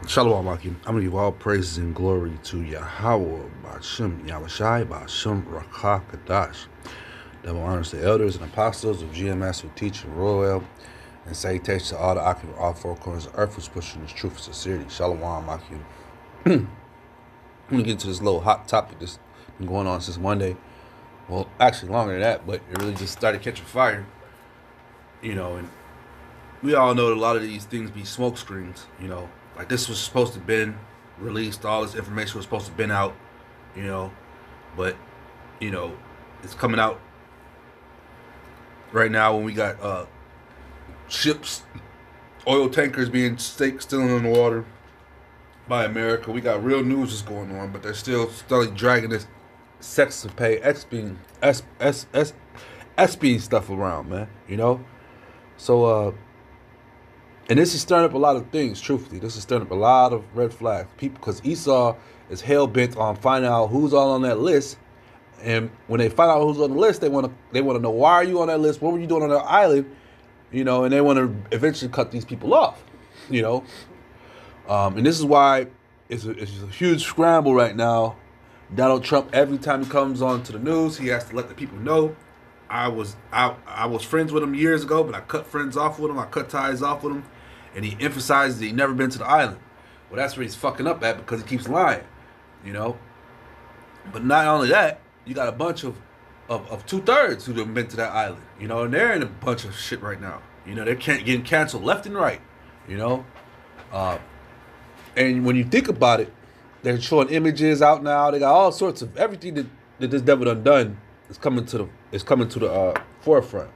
Shalom, Akim. I'm going to give all praises and glory to Yahweh, Ba'ashem, Yahushai, Ba'ashem, Rakha, Kadash. Double honors to the elders and apostles of GMS who teach and royal. And salutations to all the Akim of all four corners of earth who's pushing this truth and sincerity. Shalom, Akim. I'm going to get into this little hot topic that's been going on since Monday. Well, actually longer than that, but it really just started catching fire. And we all know that a lot of these things be smoke screens, Like this was supposed to have been released, all this information was supposed to have been out, but it's coming out right now when we got ships, oil tankers being still in the water by America. We got real news that's going on, but they're still dragging this sex to pay SB stuff around, man. So and this is stirring up a lot of things, truthfully. This is stirring up a lot of red flags. People, because Esau is hell-bent on finding out who's all on that list. And when they find out who's on the list, they want to know, why are you on that list? What were you doing on that island? And they want to eventually cut these people off, And this is why it's a huge scramble right now. Donald Trump, every time he comes on to the news, he has to let the people know, I was friends with him years ago, but I cut friends off with him. I cut ties off with him. And he emphasizes that he never been to the island. Well, that's where he's fucking up at, because he keeps lying, But not only that, you got a bunch of 2/3 who have been to that island, and they're in a bunch of shit right now. They're getting canceled left and right, And when you think about it, they're showing images out now. They got all sorts of everything that this devil done is coming to the forefront,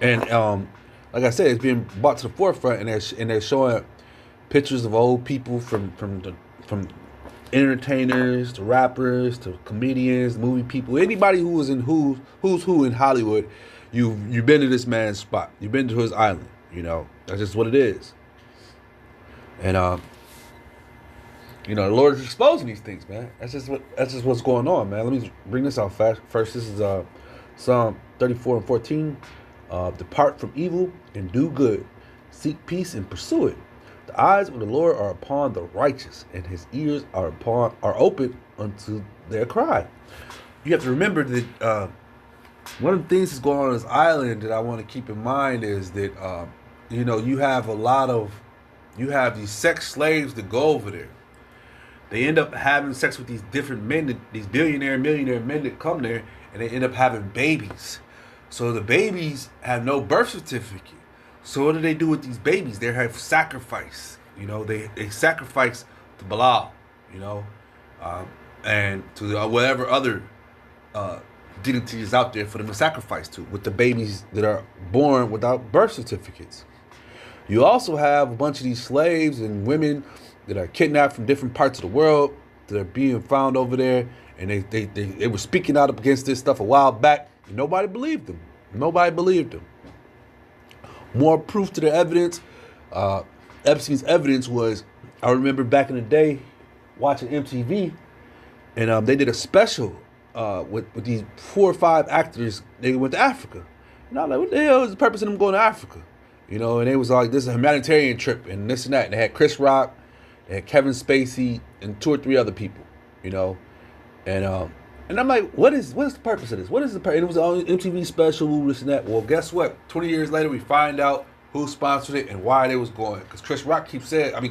And like I said, it's being brought to the forefront, and they're showing pictures of old people from entertainers to rappers to comedians, movie people, anybody who was in who's who in Hollywood. You've been to this man's spot. You've been to his island. That's just what it is. And the Lord is exposing these things, man. That's just what's going on, man. Let me bring this out fast. First, this is Psalm 34:14. Depart from evil and do good. Seek peace and pursue it. The eyes of the Lord are upon the righteous, and his ears are open unto their cry. You have to remember that one of the things that's going on this island that I want to keep in mind is that you have these sex slaves that go over there. They end up having sex with these different men, these millionaire men that come there, and they end up having babies. So the babies have no birth certificate. So what do they do with these babies? They have sacrifice. They sacrifice to Belial, and to whatever other deities out there for them to sacrifice to, with the babies that are born without birth certificates. You also have a bunch of these slaves and women that are kidnapped from different parts of the world that are being found over there, and they were speaking out against this stuff a while back. Nobody believed them. More proof to the evidence. Epstein's evidence was, I remember back in the day watching MTV, and they did a special with these 4 or 5 actors. They went to Africa. And I'm like, what the hell is the purpose of them going to Africa? And they was like, this is a humanitarian trip and this and that. And they had Chris Rock, they had Kevin Spacey, and 2 or 3 other people, And I'm like, what is the purpose of this? What is the purpose? It was an MTV special, this and that. Well, guess what? 20 years later, we find out who sponsored it and why they was going. Because Chris Tucker keeps saying that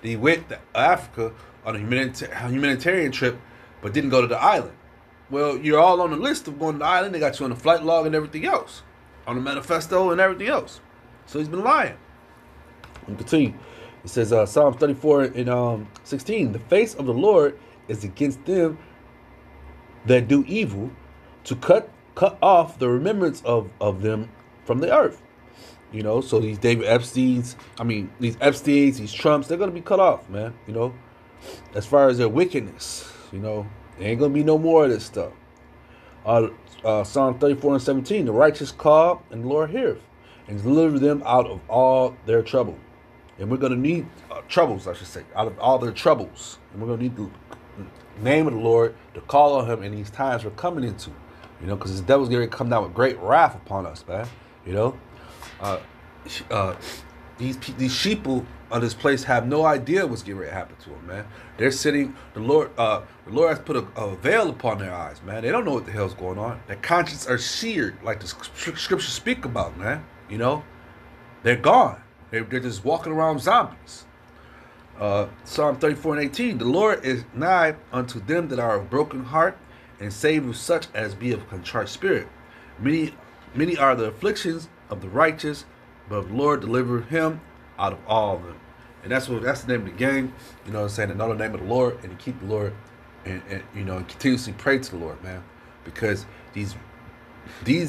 he went to Africa on a humanitarian trip, but didn't go to the island. Well, you're all on the list of going to the island. They got you on the flight log and everything else, on the manifesto and everything else. So he's been lying. Let me continue. It says Psalm 34 and 16. The face of the Lord is against them that do evil, to cut off the remembrance of them from the earth. So these Epsteins, these Trumps, they're going to be cut off, man. As far as their wickedness, there ain't going to be no more of this stuff. Psalm 34 and 17, the righteous call, and the Lord heareth, and deliver them out of all their trouble. And we're going to need troubles, I should say, out of all their troubles. And we're going to need the name of the Lord to call on him in these times we're coming into. because the devil's going to come down with great wrath upon us, man. You know, uh, these sheeple on this place have no idea what's getting ready to happen to them, man. They're sitting. The Lord has put a veil upon their eyes, man. They don't know what the hell's going on. Their consciences are seared, like the scriptures speak about, man. You know, they're gone. They're just walking around zombies. Psalm 34:18. The Lord is nigh unto them that are of broken heart, and save such as be of contrite spirit. Many are the afflictions of the righteous, but the Lord delivered him out of all of them. And that's the name of the game. You know what I'm saying? To know the name of the Lord and to keep the Lord and continuously pray to the Lord, man. Because these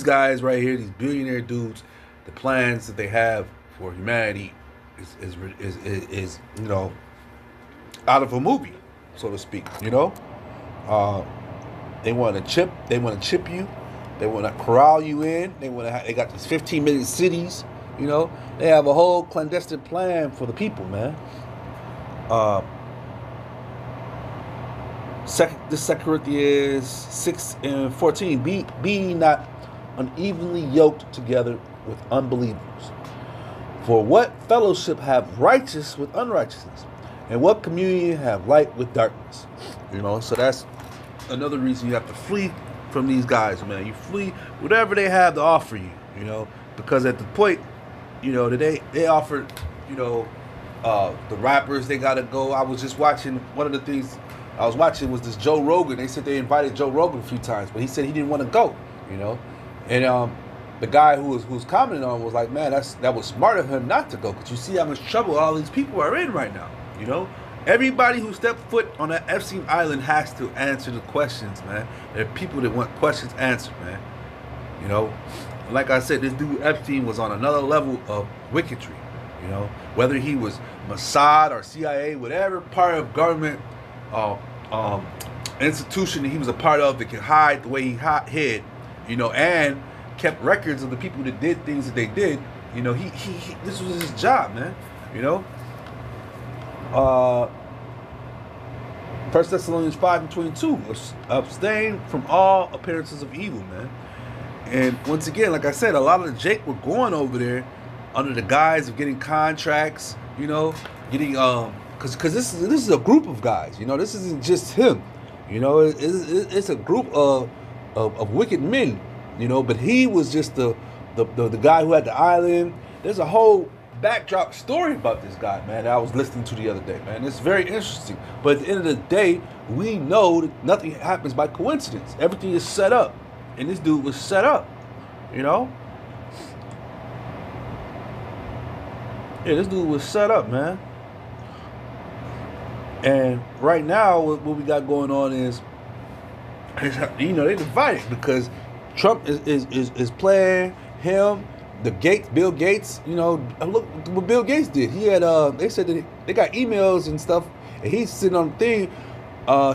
guys right here, these billionaire dudes, the plans that they have for humanity is out of a movie, so to speak. They want to chip you. They want to corral you in. They got these 15 million cities. They have a whole clandestine plan for the people, man. This 2 Corinthians 6:14. Be not unevenly yoked together with unbelievers. For what fellowship have righteous with unrighteousness? And what communion have light with darkness? So that's another reason you have to flee from these guys, man. You flee whatever they have to offer you, because at the point, that they offered, the rappers, they got to go. I was just watching, one of the things I was watching was this Joe Rogan. They said they invited Joe Rogan a few times, but he said he didn't want to go, And the guy who was commenting on was like, man, that was smart of him not to go, because you see how much trouble all these people are in right now, Everybody who stepped foot on that Epstein Island has to answer the questions, man. There are people that want questions answered, man. Like I said, this dude Epstein was on another level of wicketry. Whether he was Mossad or CIA, whatever part of government institution that he was a part of that could hide the way he hid, and kept records of the people that did things that they did. He this was his job, man. 1 Thessalonians 5:22, abstain from all appearances of evil, man. And once again, like I said, a lot of the Jake were going over there under the guise of getting contracts, getting because this is a group of guys, this isn't just him, it's a group of wicked men, but he was just the guy who had the island. There's a whole backdrop story about this guy, man, that I was listening to the other day, man. It's very interesting. But at the end of the day, we know that nothing happens by coincidence. Everything is set up. And this dude was set up, Yeah, this dude was set up, man. And right now, what we got going on is they divided because Trump is playing him. Bill Gates, look what Bill Gates did. He had, they said that they got emails and stuff, and he's sitting on the thing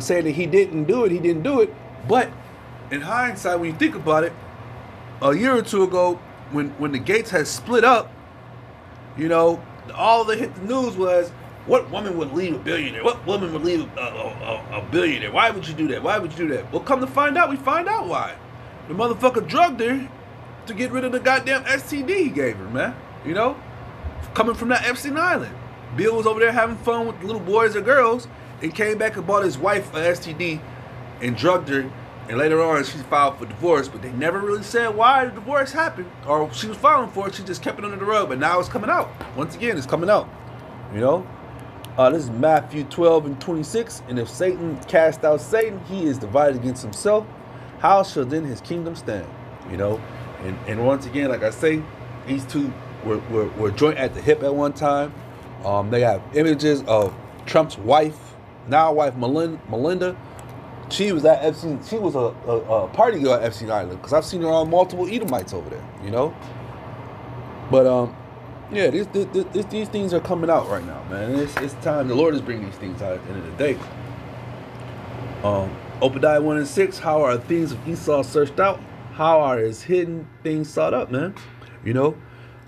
saying that he didn't do it. But in hindsight, when you think about it, a year or two ago, when the Gates had split up, all that hit the news was, what woman would leave a billionaire? What woman would leave a billionaire? Why would you do that? Why would you do that? Well, come to find out, we find out why. The motherfucker drugged her to get rid of the goddamn STD he gave her, man. Coming from that Epstein Island. Bill was over there having fun with little boys or girls, and came back and bought his wife an STD and drugged her, and later on she filed for divorce, but they never really said why the divorce happened, or she was filing for it. She just kept it under the rug, but now it's coming out. Once again, it's coming out. This is Matthew 12:26, and if Satan cast out Satan, he is divided against himself. How shall then his kingdom stand? And once again, like I say, these two were joint at the hip at one time. They have images of Trump's wife, now wife Melinda. She was at Epstein. She was a party girl at Epstein Island, because I've seen her on multiple Edomites over there. But yeah, these things are coming out right now, man. It's time. The Lord is bringing these things out at the end of the day. Obadiah 1:6. How are the things of Esau searched out? How are his hidden things sought up, man?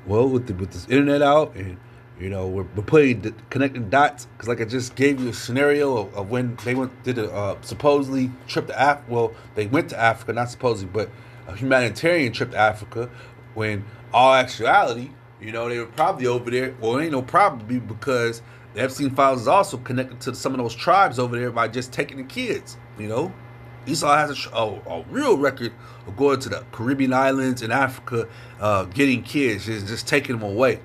Well, with this internet out and You know, we're putting connecting dots because, like I just gave you a scenario of when they did a supposedly trip to Africa. Well, they went to Africa, not supposedly, but a humanitarian trip to Africa. When all actuality, you know, they were probably over there. Well, ain't no probably because the Epstein files is also connected to some of those tribes over there by just taking the kids. You know, Esau has a real record of going to the Caribbean islands in Africa, getting kids, just taking them away.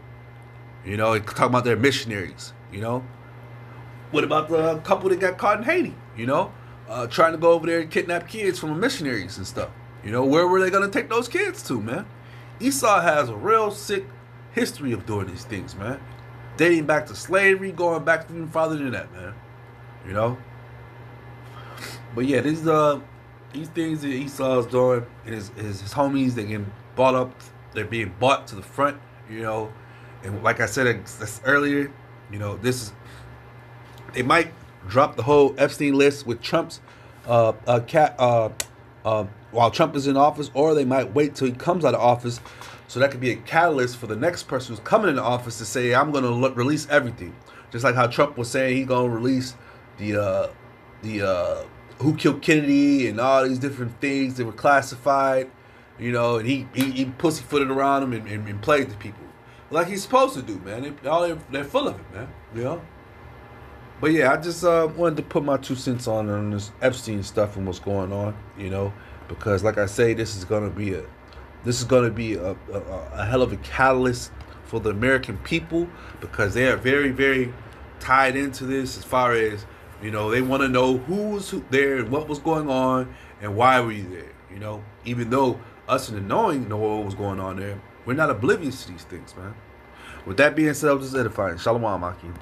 You know, talking about their missionaries. You know, what about the couple that got caught in Haiti? You know, trying to go over there and kidnap kids from missionaries and stuff. You know, where were they gonna take those kids to, man? Esau has a real sick history of doing these things, man. Dating back to slavery, going back even farther than that, man. You know. But yeah, these things that Esau's doing, and his homies, they getting bought up, they're being bought to the front. You know. And like I said earlier, you know, they might drop the whole Epstein list with Trump's while Trump is in office, or they might wait till he comes out of office, so that could be a catalyst for the next person who's coming into office to say, I'm going to release everything, just like how Trump was saying he's going to release the who killed Kennedy and all these different things that were classified, you know, and he pussyfooted around them and played the people. Like he's supposed to do, man. They're full of it, man. You know. But yeah, I just wanted to put my 2 cents on this Epstein stuff and what's going on, you know, because like I say, this is gonna be a hell of a catalyst for the American people, because they are very, very tied into this as far as, you know, they want to know who was there and what was going on and why were you there, you know. Even though us in the knowing know what was going on there, we're not oblivious to these things, man. With that being said, I was just edifying. Shalom, Akim.